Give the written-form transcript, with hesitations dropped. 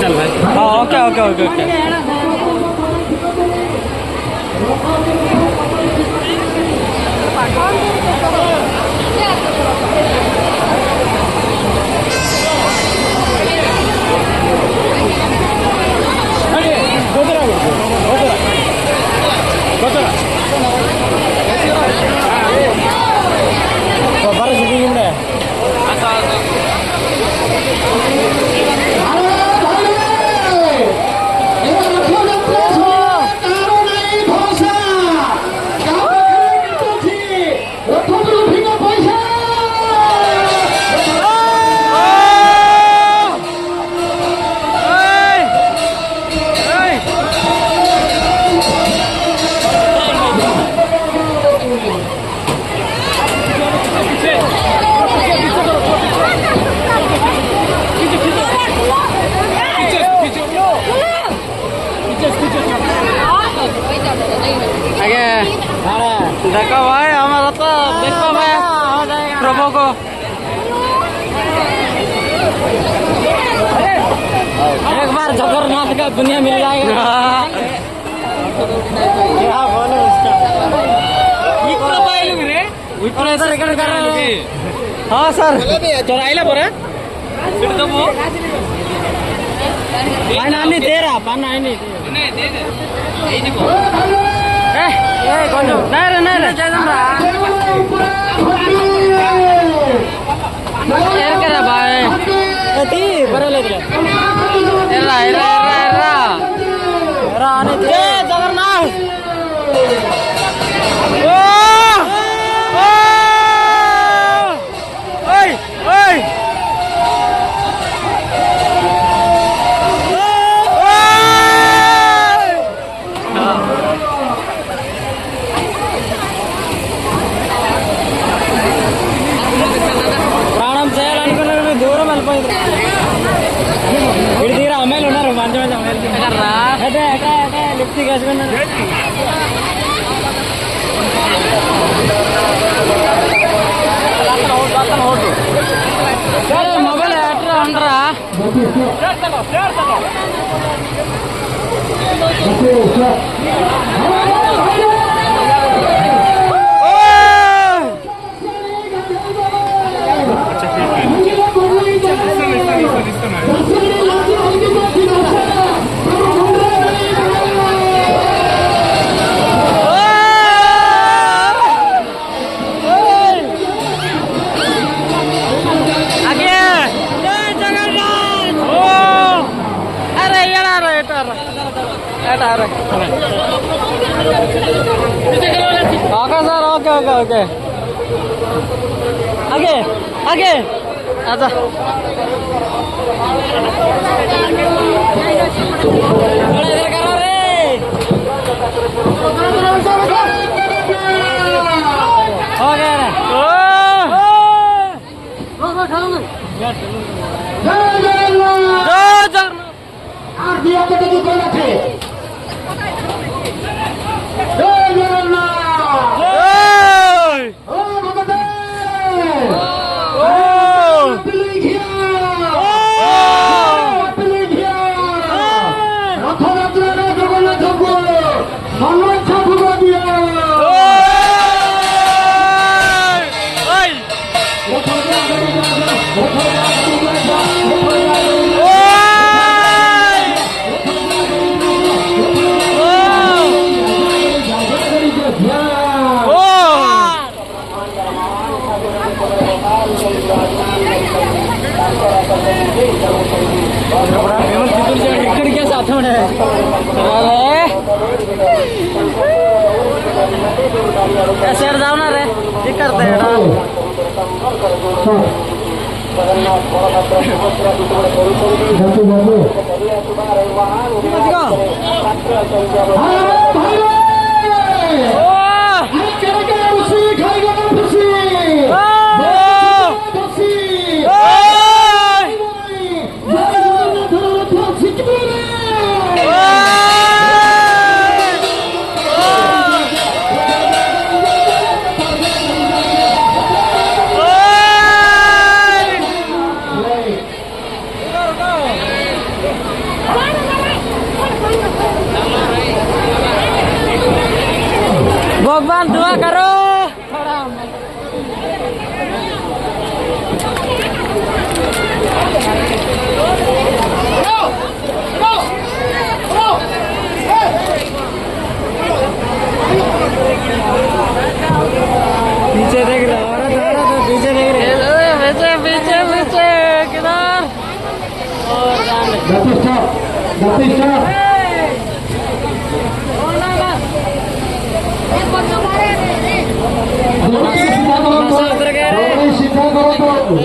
चल भाई। Okay okay okay okay देखो भाई हमारा तो देखो भाई प्रभु को एक बार जगन्नाथ का दुनिया मिल जाएगा। क्या बोलो उसका हाँ सर चौराइला बोरे पानी तेरा पानी మొబైల్ ఎట్లా ఉండరా okay sir okay okay okay आगे आगे आजा इधर करो रे हो गया रे इकडे साथ शेर जाओ ना रे ये करते हैं पीछे देख रहा औरत पीछे देख रहे पीछे पीछे पीछे किधर और सीधा करो तो